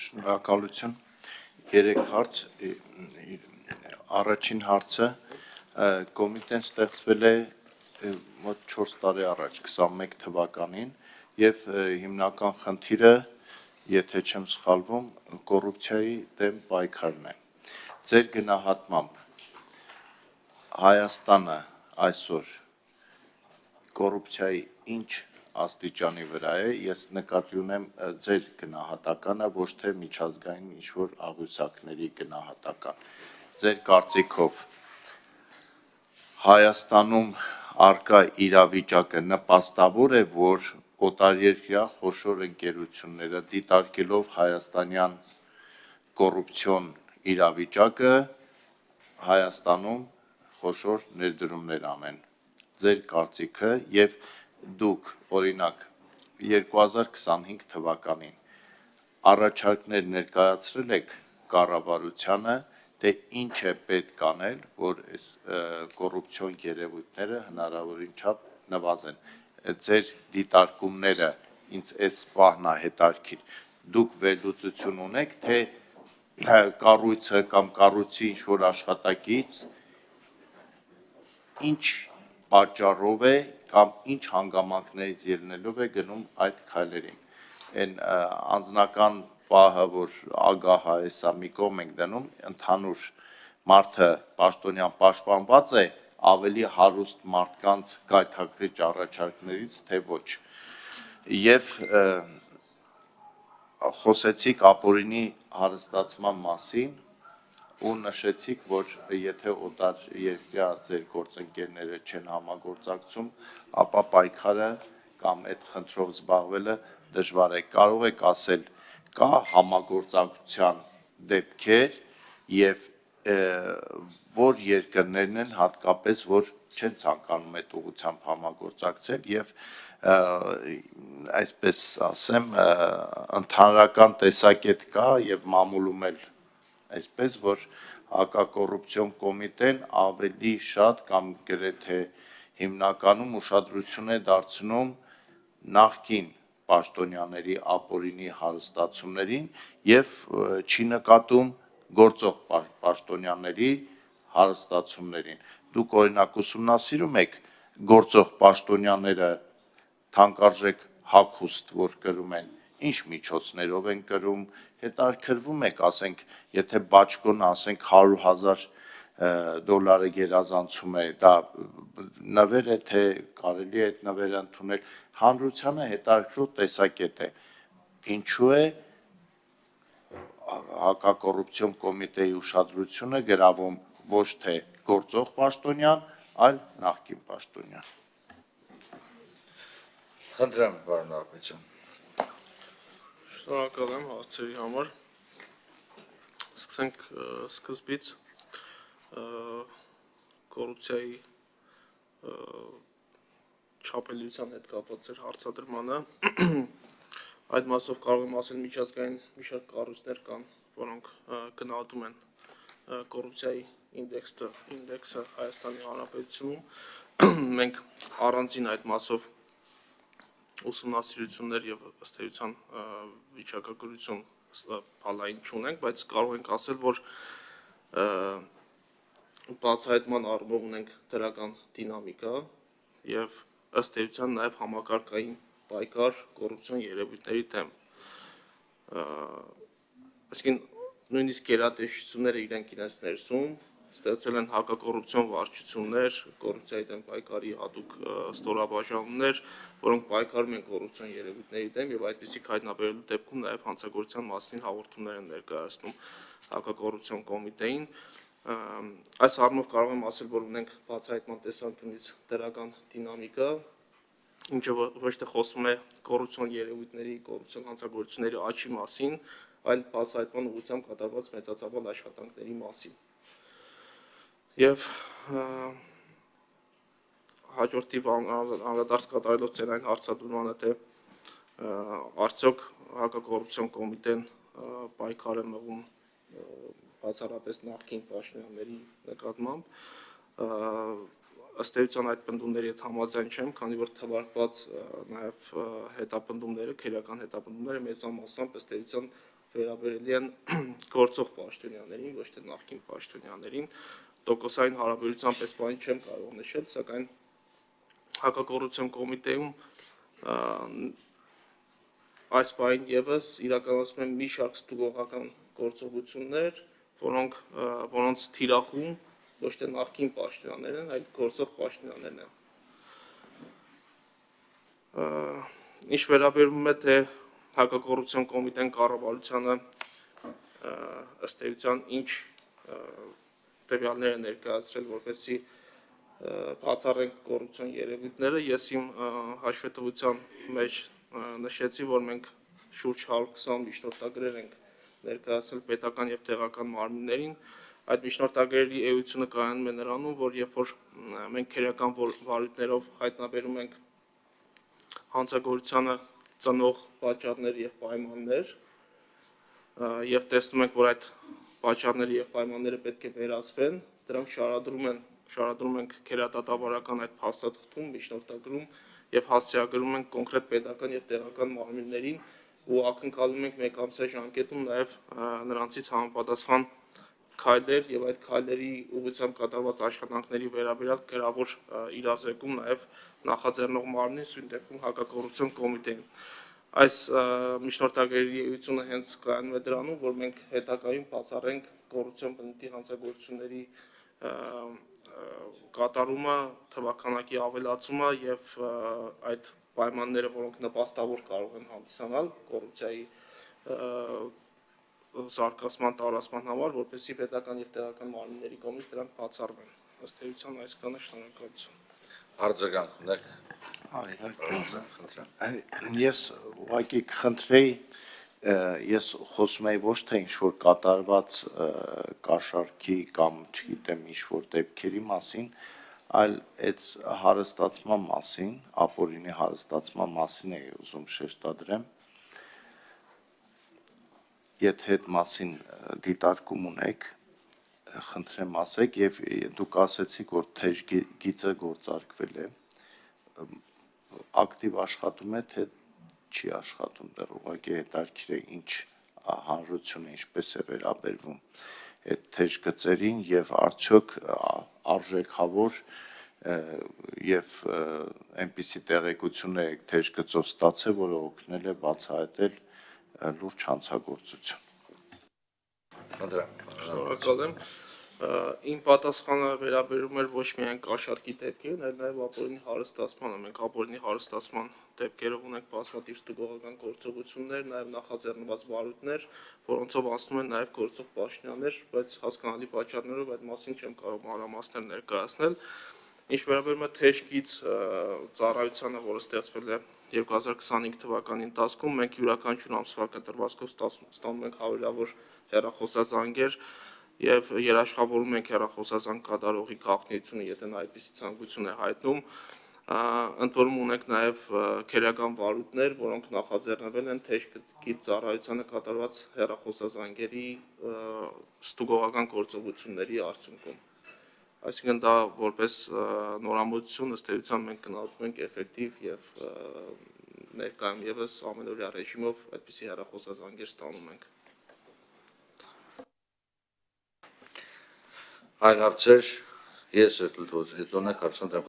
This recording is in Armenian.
Շնորհակալություն։ Երեք հարց, առաջին հարցը կոմիտեն ստեղծվել է մոտ 4 տարի առաջ 21 թվականին եւ հիմնական խնդիրը, եթե չեմ սխալվում, կոռուպցիայի դեմ պայքարն է։ Ձեր գնահատմամբ Հայաստանը այսօր կոռուպցիայի ինչ աստիճանի վրա է, ես նկատի ունեմ ձեր գնահատականը, ոչ թե միջազգային ինչ-որ աղյուսակների գնահատական։ Ձեր կարծիքով Հայաստանում առկա իրավիճակը նպաստավոր է, որ օտարերկրյա խոշոր ընկերությունները դիտարկելով հայաստանյան կոռուպցիոն իրավիճակը Հայաստանում խոշոր ներդրումներ անեն։ Ձեր կարծիքը եւ դուք օրինակ 2025 թվականին առաջարկներ ներկայացրել եք կառավարությանը, թե ինչ է պետք անել, որ այս կոռուպցիոն երևույթները հնարավորին չափ նվազեն։ Ձեր դիտարկումները ինձ այս պահն է հետաքրքիր։ Դուք վերլուծություն ունեք, թե կառույցը կամ կառույցի ինչ-որ աշխատակից ինչ պատճառով է կամ ինչ հանգամանքներից ելնելով է գնում այդ քայլերին։ Այն անձնական պահը, որ ագահ է, հեսա մի կողմ ենք դնում, ընդհանուր մարդը պաշտոնյան պաշտպանված է ավելի հարուստ մարդկանց գայթակղիչ առաջարկներից, թե ոչ։ Եվ խոսեցիք ապօրինի հարստացման մասին ու նշեցիք, որ եթե օտարերկրյա ձեր գործընկերները չեն համագործակցում, ապա պայքարը կամ այդ խնդրով զբաղվելը դժվար է։ Կարող եք ասել, կա համագործակցության դեպքեր եւ որ երկրներն են հատկապես, որ չեն ցանկանում այդ ուղղությամբ համագործակցել եւ այսպես ասեմ, ընդհանրական տեսակետ կա եւ մամուլում էլ այսպես, որ հակակոռուպցիոն կոմիտեն ավելի շատ կամ գրեթե հիմնականում ուշադրություն է դարձնում նախկին պաշտոնյաների ապօրինի հարստացումներին եւ չի նկատում գործող պաշտոնյաների հարստացումներին։ Դուք օրինակ ուսումնասիրում եք գործող պաշտոնյաները թանկարժեք հագուստ, որ կրում են, ինչ միջոցներով են կրում, հետաքրքրվում եք, ասենք, եթե բաճկոն, ասենք, $100,000 գերազանցում է, դա նվեր է, թե կարելի է այդ նվերը ընդունել, հանրությանը հետաքրքրող տեսակետ է։ Ինչու է հակակոռուպցիոն կոմիտեի ուշադրությունը գրավում ոչ թե գործող պաշտոնյան, այլ նախկին պաշտոնյան։ Խնդրեմ, պարոն Ահմեդյան։ Շնորհակալ եմ հարցերի համար։ Սկսենք սկզբից կոռուպցիայի չափելիության հետ կապված էր հարցադրմանը։ Այդ մասով կարող եմ ասել միջազգային մի շարք կառույցներ կան, որոնք գնահատում են կոռուպցիայի ինդեքսը Հայաստանի Հանրապետությունում։ Մենք առանձին այդ մասով ուսումնասիրություններ եւ ըստ էության վիճակագրություն բալային չունենք, բայց կարող ենք ասել, որ բացահայտման առումով ունենք դրական դինամիկա եւ ըստ էության նաեւ համակարգային պայքար կոռուպցիոն երևույթների դեմ։ Այսինքն նույնիսկ գերատեսչությունները իրենց ներսում ստեղծել են հակակոռուպցիոն վարչություններ, կոռուպցիայի դեմ պայքարի հատուկ ստորաբաժանումներ, որոնք պայքարում են կոռուպցիոն երևույթների դեմ եւ այդպիսիք հայտնաբերելու դեպքում նաեւ հանցագործության մասին հաղորդումներ են ներկայացնում հակակոռուպցիոն կոմիտեին։ Այս առումով կարող եմ ասել, որ ունենք բացահայտման տեսանկյունից դրական դինամիկա, ինչը ոչ թե խոսում է կոռուպցիոն երևույթների, կոռուպցիոն հանցագործությունների աճի մասին, այլ բացահայտման ուղղությամբ կատարված մեծածավալ աշխատանքների մասին։ Եվ հաջորդիվ անդրադարձ կատարելով ձեր այն հարցադրմանը, թե արդյոք հակակոռուպցիոն կոմիտեն պայքար է մղում բացառապես նախկին պաշտոնյաների նկատմամբ, ըստ էության այդ պնդումների հետ համաձայն չեմ, քանի որ թվարկված նաև հետապնդումները, քերական հետապնդումները մեծամասամբ ըստ էության վերաբերելի են գործող պաշտոնյաներին, ոչ թե նախկին պաշտոնյաներին, տոկոսային հարաբերությամբ այս բանը չեմ կարող նշել, սակայն հակակոռուպցիոն կոմիտեում այս բանին եւս իրականացում են մի շարք ստուգողական գործողություններ, որոնց թիրախում ոչ թե նախկին պաշտոնյաներ են, այլ գործող պաշտոնյաներն են։ Ինչ վերաբերում է թե հակակոռուպցիոն կոմիտեն կառավարությանը ըստ էության ինչ տվյալներ է ներկայացրել, որպեսզի բացառենք կոռուպցիոն երևույթները, ես իմ հաշվետվության մեջ նշեցի, որ մենք շուրջ 120 միջնորդագրեր ենք ներկայացրել պետական եւ տեղական մարմիններին։ Այդ միջնորդագրերի էությունը կայանում է նրանում, որ երբ որ մենք քերական վարույթներով հայտնաբերում ենք հանցագործությանը ծնող պատճառներ եւ պայմաններ եւ տեսնում ենք, որ այդ պատճառները եւ պայմանները պետք է վերացվեն, դրանք շարադրում ենք քերատատավարական այդ փաստաթղթում, միջնորդագրում եւ հասցեագրում ենք կոնկրետ պետական եւ տեղական մարմիններին ու ակնկալում ենք մեկ ամսյա ժամկետում նաեւ նրանցից համապատասխան քայլեր եւ այդ քայլերի ուղղությամբ կատարված աշխատանքների վերաբերյալ գրավոր իրազեկում նաեւ նախաձեռնող մարմնին, սույն դեպքում հակակոռուպցիոն կոմիտեին։ Այս միջնորդագրերի էությունը հենց կայանում է դրանում, որ մենք հետագայում բացառենք կոռուպցիոն բնույթի հանցագործությունների կատարումը, թվաքանակի ավելացումը եւ այդ պայմանները, որոնք նպաստավոր կարող են հանդիսանալ կոռուպցիայի զարգացման տարածման համար, որպեսզի պետական եւ տեղական մարմինների կողմից դրանք բացառվեն։ Ըստ էության այսքանը, շնորհակալություն։ Արձագանք ունեք։ Ես ուղղակի կխնդրեի, ես խոսում եի ոչ թե ինչ-որ կատարված կաշառքի կամ չգիտեմ ինչ-որ դեպքերի մասին, այլ այդ հարստացման մասին, ապօրինի հարստացման մասին էի ուզում շեշտադրեմ։ Եթե այդ մասին դիտարկում ունեք, խնդրեմ ասեք, եւ դուք ասեցիք, որ թեժ գիծը գործարկվել է, ակտիվ աշխատում է, թե չի աշխատում, դեռ ուղղակի հետաքրքիր է ինչ հանրությունը ինչպես է վերաբերվում այդ թեժ գծերին եւ արդյոք արժեքավոր եւ այնպիսի տեղեկություններ եք թեժ գծով ստացել, որը օգնել է բացահայտել լուրջ հանցագործություն։ Շնորհակալ եմ։ Իմ պատասխանը վերաբերում էր ոչ միայն կաշառքի դեպքերին, այլ նաև ապօրինի հարստացմանը։ Մենք ապօրինի հարստացման դեպքերով ունենք բազմաթիվ ստուգողական գործողություններ, նաև նախաձեռնված վարույթներ, որոնցով անցնում են նաև գործող պաշտոնյաներ, բայց հասկանալի պատճառներով այդ մասին չեմ կարող մանրամասներ ներկայացնել։ Ինչ վերաբերում է թեժ գիծ ծառայությանը, որը ստեղծվել է 2025 թվականի ընթացքում, մենք յուրաքանչյուր ամսվա կտրվածքով ստանում ենք հարյուրավոր հեռախոսազանգեր եւ երաշխավորում ենք հեռախոսազանգ կատարողի գաղտնիությունը, եթե նա այդպիսի ցանկություն է հայտնում, ընդ որում ունենք նաեւ քերական վարույթներ, որոնք նախաձեռնվել են թեժ գիծ ծառայությանը կատարված հեռախոսազանգերի ստուգողական գործողությունների արդյունքում։ Այսինքն դա որպես նորամուծություն ըստ էության մենք գնահատում ենք էֆեկտիվ եւ ներկայում եւս ամենօրյա ռեժիմով այդպիսի հեռախոսազանգեր ստանում ենք։ Այլ հարցեր, ես հետ ունեք հարցն